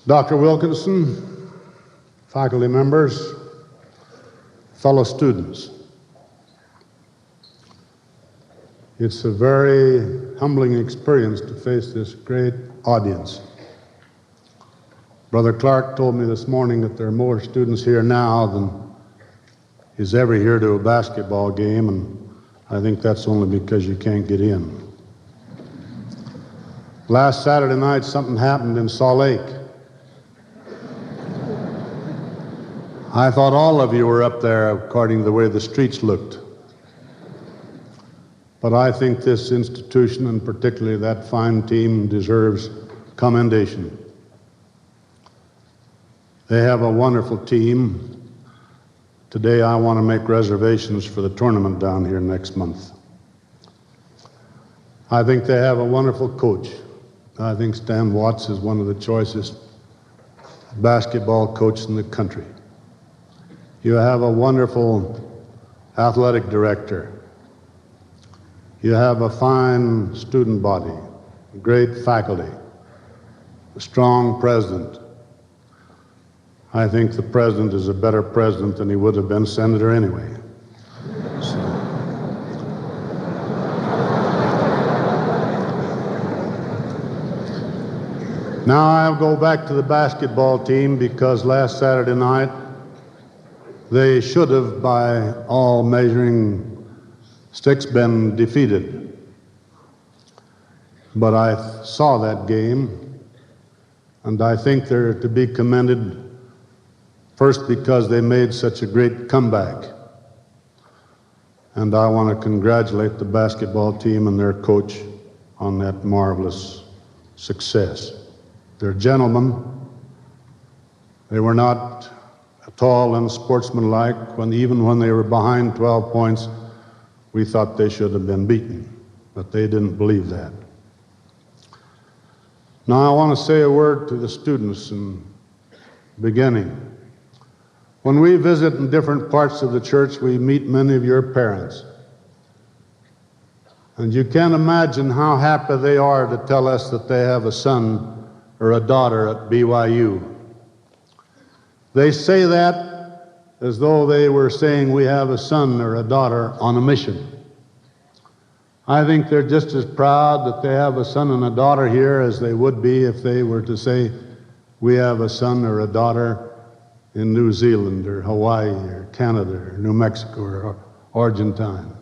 Dr. Wilkinson, faculty members, fellow students, it's a very humbling experience to face this great audience. Brother Clark told me this morning that there are more students here now than is ever here to a basketball game, and I think that's only because you can't get in. Last Saturday night, something happened in Salt Lake. I thought all of you were up there according to the way the streets looked. But I think this institution, and particularly that fine team, deserves commendation. They have a wonderful team. Today I want to make reservations for the tournament down here next month. I think they have a wonderful coach. I think Stan Watts is one of the choicest basketball coaches in the country. You have a wonderful athletic director. You have a fine student body, great faculty, a strong president. I think the president is a better president than he would have been senator anyway. So. Now I'll go back to the basketball team because last Saturday night they should have, by all measuring sticks, been defeated. But I saw that game, and I think they're to be commended first because they made such a great comeback. And I want to congratulate the basketball team and their coach on that marvelous success. They're gentlemen. They were not at all unsportsmanlike. Even when they were behind 12 points, we thought they should have been beaten, but they didn't believe that. Now I want to say a word to the students in the beginning. When we visit in different parts of the church, we meet many of your parents. And you can't imagine how happy they are to tell us that they have a son or a daughter at BYU. They say that as though they were saying we have a son or a daughter on a mission. I think they're just as proud that they have a son and a daughter here as they would be if they were to say we have a son or a daughter in New Zealand or Hawaii or Canada or New Mexico or Argentina.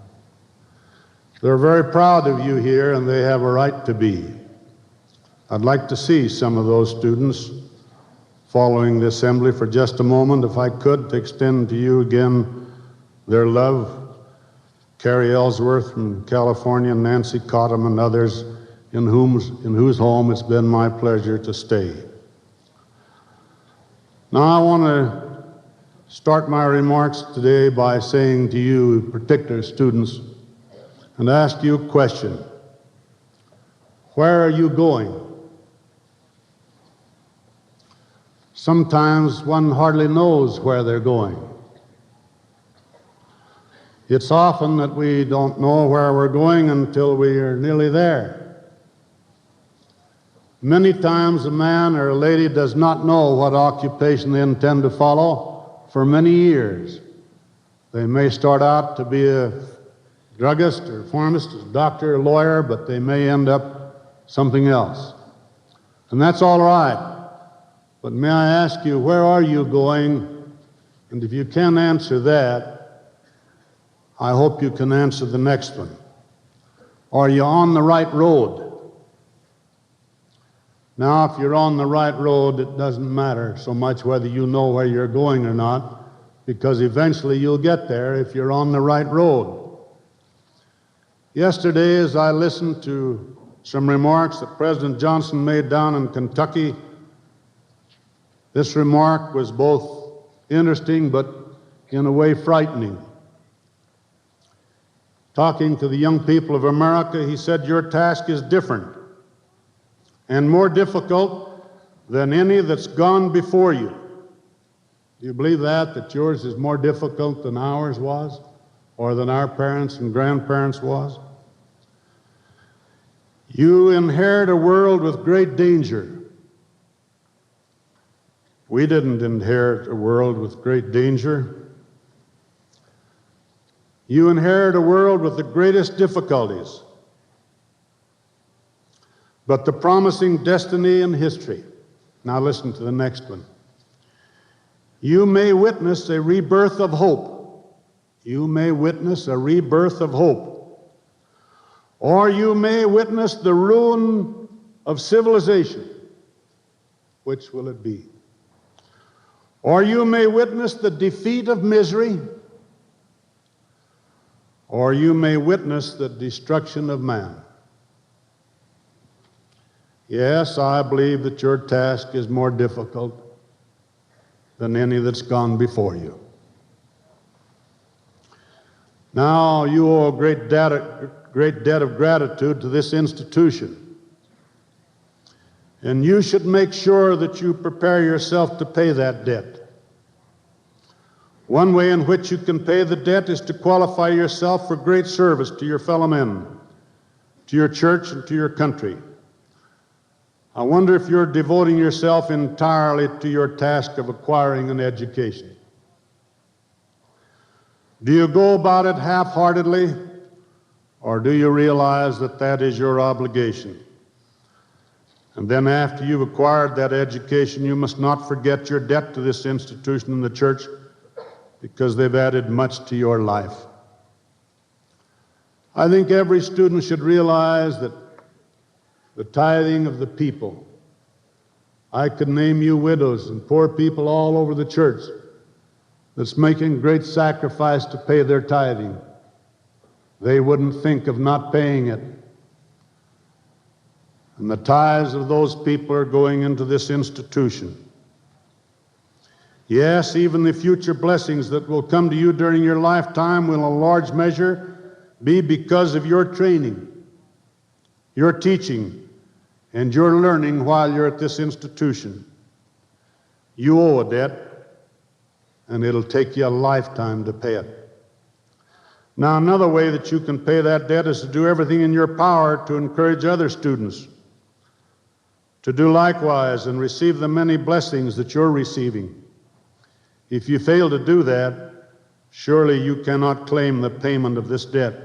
They're very proud of you here, and they have a right to be. I'd like to see some of those students following the assembly for just a moment, if I could, to extend to you again their love. Carrie Ellsworth from California, Nancy Cottam, and others in whose home it's been my pleasure to stay. Now I want to start my remarks today by saying to you, particular students, and ask you a question. Where are you going? Sometimes one hardly knows where they're going. It's often that we don't know where we're going until we are nearly there. Many times a man or a lady does not know what occupation they intend to follow for many years. They may start out to be a druggist or pharmacist, a doctor, a lawyer, but they may end up something else. And that's all right. But may I ask you, where are you going? And if you can't answer that, I hope you can answer the next one. Are you on the right road? Now, if you're on the right road, it doesn't matter so much whether you know where you're going or not, because eventually you'll get there if you're on the right road. Yesterday, as I listened to some remarks that President Johnson made down in Kentucky, this remark was both interesting but in a way frightening. Talking to the young people of America, he said, your task is different and more difficult than any that's gone before you. Do you believe that yours is more difficult than ours was, or than our parents and grandparents was? You inherit a world with great danger. We didn't inherit a world with great danger. You inherit a world with the greatest difficulties, but the promising destiny and history. Now listen to the next one. You may witness a rebirth of hope. You may witness a rebirth of hope. Or you may witness the ruin of civilization. Which will it be? Or you may witness the defeat of misery. Or you may witness the destruction of man. Yes, I believe that your task is more difficult than any that's gone before you. Now, you owe a great debt of gratitude to this institution. And you should make sure that you prepare yourself to pay that debt. One way in which you can pay the debt is to qualify yourself for great service to your fellow men, to your church, and to your country. I wonder if you're devoting yourself entirely to your task of acquiring an education. Do you go about it half-heartedly, or do you realize that that is your obligation? And then after you've acquired that education, you must not forget your debt to this institution and the church, because they've added much to your life. I think every student should realize that the tithing of the people. I could name you widows and poor people all over the church that's making great sacrifice to pay their tithing. They wouldn't think of not paying it. And the tithes of those people are going into this institution. Yes, even the future blessings that will come to you during your lifetime will in large measure be because of your training, your teaching, and your learning while you're at this institution. You owe a debt, and it'll take you a lifetime to pay it. Now, another way that you can pay that debt is to do everything in your power to encourage other students to do likewise and receive the many blessings that you're receiving. If you fail to do that, surely you cannot claim the payment of this debt.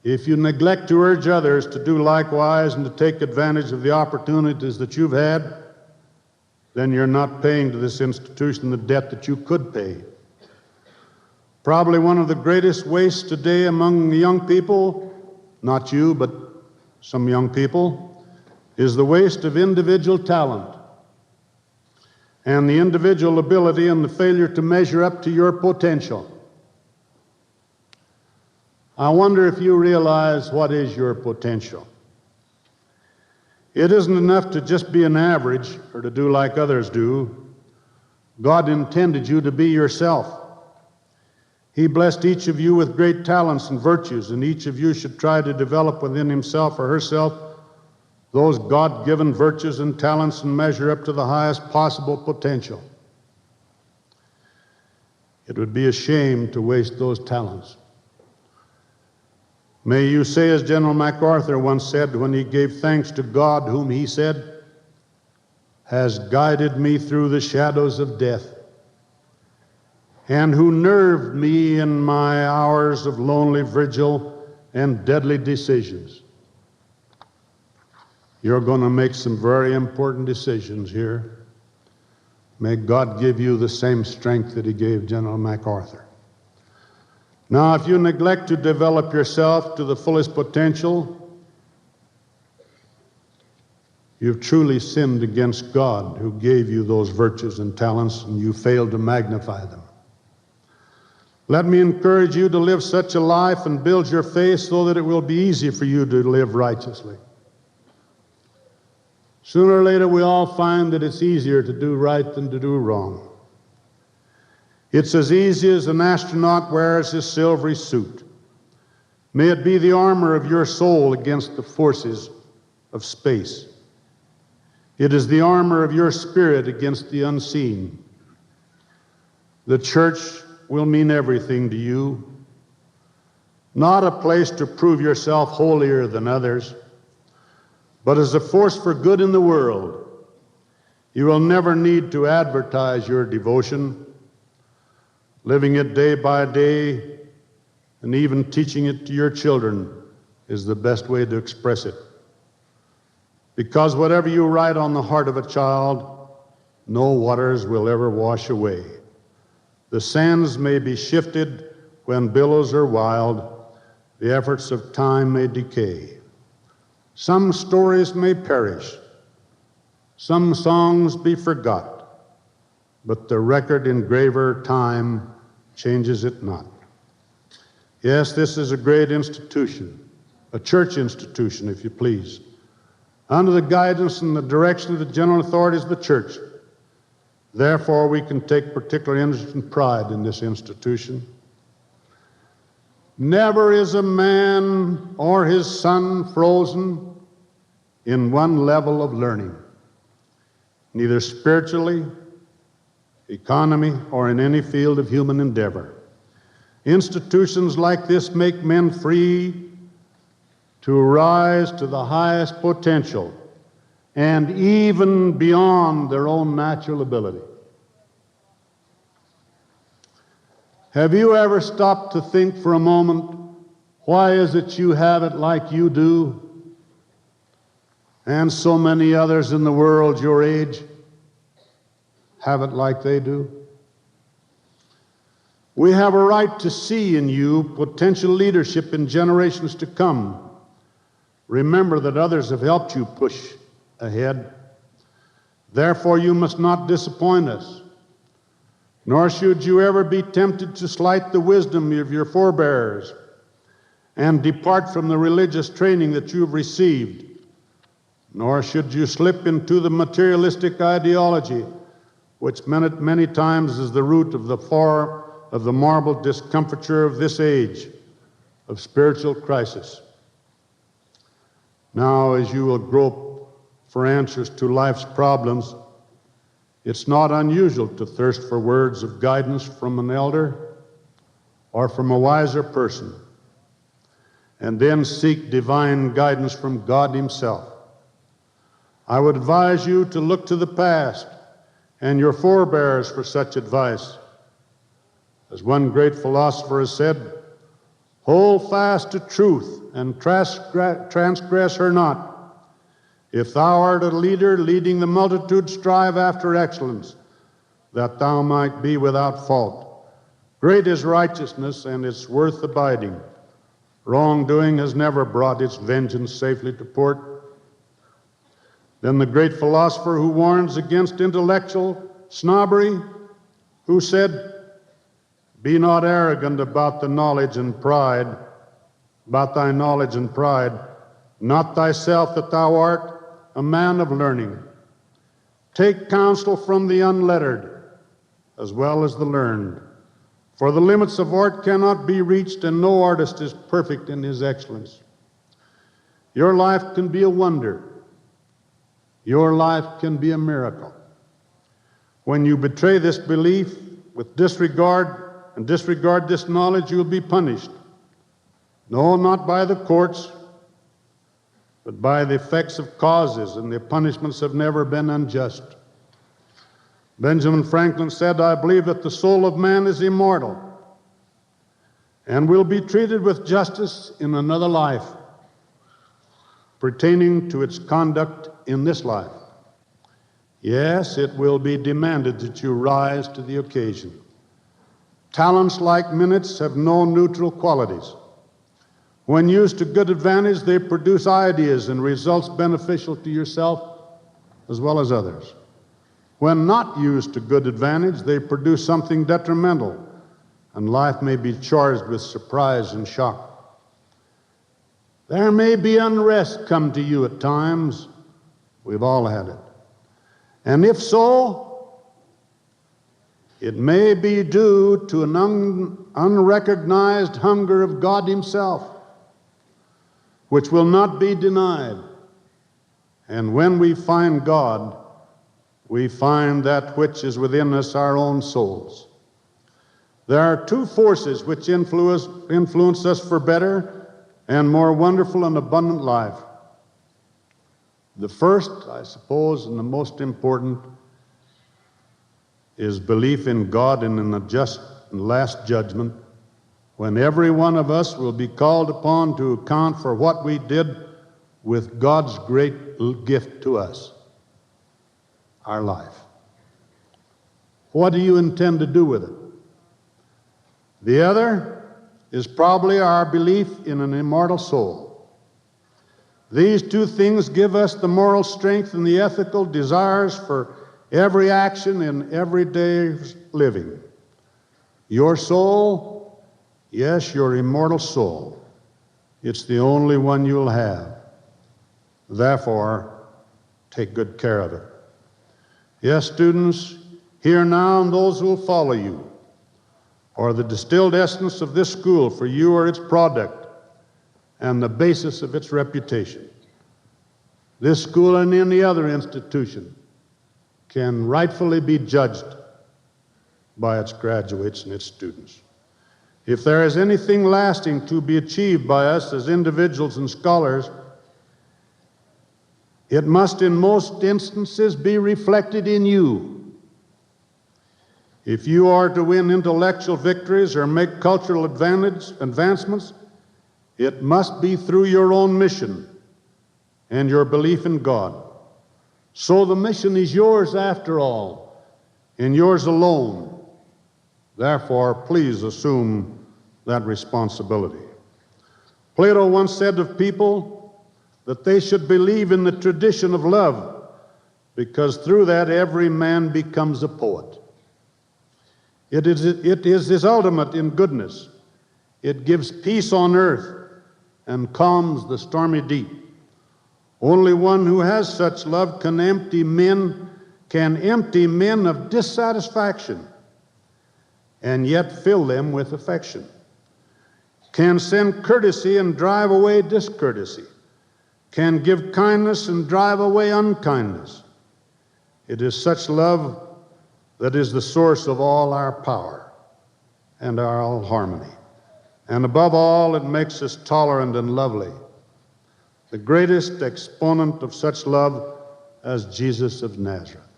If you neglect to urge others to do likewise and to take advantage of the opportunities that you've had, then you're not paying to this institution the debt that you could pay. Probably one of the greatest wastes today among the young people, not you, but some young people, is the waste of individual talent and the individual ability and the failure to measure up to your potential. I wonder if you realize what is your potential. It isn't enough to just be an average or to do like others do. God intended you to be yourself. He blessed each of you with great talents and virtues, and each of you should try to develop within himself or herself those God-given virtues and talents and measure up to the highest possible potential. It would be a shame to waste those talents. May you say, as General MacArthur once said when he gave thanks to God, whom he said, has guided me through the shadows of death, and who nerved me in my hours of lonely vigil and deadly decisions. You're going to make some very important decisions here. May God give you the same strength that he gave General MacArthur. Now, if you neglect to develop yourself to the fullest potential, you've truly sinned against God, who gave you those virtues and talents, and you failed to magnify them. Let me encourage you to live such a life and build your faith so that it will be easy for you to live righteously. Sooner or later, we all find that it's easier to do right than to do wrong. It's as easy as an astronaut wears his silvery suit. May it be the armor of your soul against the forces of space. It is the armor of your spirit against the unseen. The church will mean everything to you, not a place to prove yourself holier than others, but as a force for good in the world. You will never need to advertise your devotion. Living it day by day and even teaching it to your children is the best way to express it. Because whatever you write on the heart of a child, no waters will ever wash away. The sands may be shifted when billows are wild, the efforts of time may decay. Some stories may perish, some songs be forgot, but the record engraver time changes it not. Yes, this is a great institution, a church institution, if you please, under the guidance and the direction of the general authorities of the church. Therefore, we can take particular interest and pride in this institution. Never is a man or his son frozen in one level of learning, neither spiritually, economy, or in any field of human endeavor. Institutions like this make men free to rise to the highest potential and even beyond their own natural ability. Have you ever stopped to think for a moment, why is it you have it like you do, and so many others in the world your age have it like they do? We have a right to see in you potential leadership in generations to come. Remember that others have helped you push ahead. Therefore, you must not disappoint us, nor should you ever be tempted to slight the wisdom of your forebears and depart from the religious training that you have received, nor should you slip into the materialistic ideology, which many times is the root of the marble discomfiture of this age of spiritual crisis. Now, as you will grope for answers to life's problems, it's not unusual to thirst for words of guidance from an elder or from a wiser person, and then seek divine guidance from God Himself. I would advise you to look to the past and your forebears for such advice. As one great philosopher has said, hold fast to truth and transgress her not. If thou art a leader leading the multitude, strive after excellence, that thou might be without fault. Great is righteousness, and it's worth abiding. Wrongdoing has never brought its vengeance safely to port. Then the great philosopher who warns against intellectual snobbery, who said, be not arrogant about thy knowledge and pride, not thyself that thou art a man of learning. Take counsel from the unlettered as well as the learned, for the limits of art cannot be reached, and no artist is perfect in his excellence. Your life can be a wonder. Your life can be a miracle. When you betray this belief with disregard this knowledge, you will be punished. No, not by the courts, but by the effects of causes, and the punishments have never been unjust. Benjamin Franklin said, I believe that the soul of man is immortal and will be treated with justice in another life, pertaining to its conduct in this life. Yes, it will be demanded that you rise to the occasion. Talents, like minutes, have no neutral qualities. When used to good advantage, they produce ideas and results beneficial to yourself as well as others. When not used to good advantage, they produce something detrimental, and life may be charged with surprise and shock. There may be unrest come to you at times. We've all had it. And if so, it may be due to an unrecognized hunger of God Himself, which will not be denied. And when we find God, we find that which is within us, our own souls. There are two forces which influence us for better and more wonderful and abundant life. The first, I suppose, and the most important, is belief in God and in the just and last judgment, when every one of us will be called upon to account for what we did with God's great gift to us, our life. What do you intend to do with it? The other is probably our belief in an immortal soul. These two things give us the moral strength and the ethical desires for every action in everyday living. Your soul, yes, your immortal soul, it's the only one you'll have. Therefore, take good care of it. Yes, students, here now and those who will follow you, or the distilled essence of this school for you or its product and the basis of its reputation. This school and any other institution can rightfully be judged by its graduates and its students. If there is anything lasting to be achieved by us as individuals and scholars, it must in most instances be reflected in you. If you are to win intellectual victories or make cultural advancements, it must be through your own mission and your belief in God. So the mission is yours after all, and yours alone. Therefore, please assume that responsibility. Plato once said of people that they should believe in the tradition of love, because through that every man becomes a poet. It is his ultimate in goodness. It gives peace on earth and calms the stormy deep. Only one who has such love can empty men of dissatisfaction and yet fill them with affection, can send courtesy and drive away discourtesy, can give kindness and drive away unkindness. It is such love that is the source of all our power and our harmony. And above all, it makes us tolerant and lovely, the greatest exponent of such love as Jesus of Nazareth.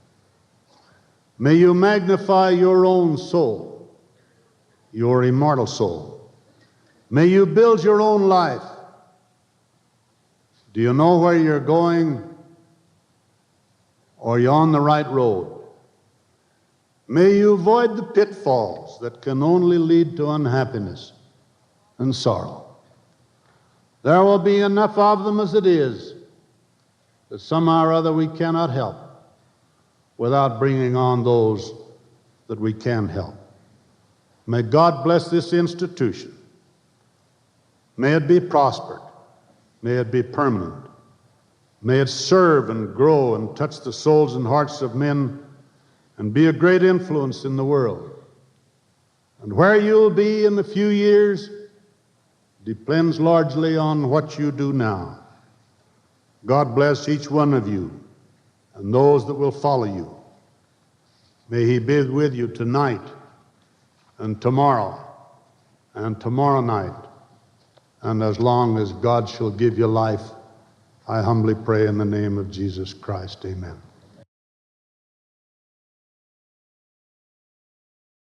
May you magnify your own soul, your immortal soul. May you build your own life. Do you know where you're going? Or are you on the right road? May you avoid the pitfalls that can only lead to unhappiness and sorrow. There will be enough of them as it is, that somehow or other we cannot help without bringing on those that we can help. May God bless this institution. May it be prospered. May it be permanent. May it serve and grow and touch the souls and hearts of men and be a great influence in the world. And where you'll be in a few years depends largely on what you do now. God bless each one of you and those that will follow you. May He be with you tonight and tomorrow night, and as long as God shall give you life. I humbly pray in the name of Jesus Christ. Amen.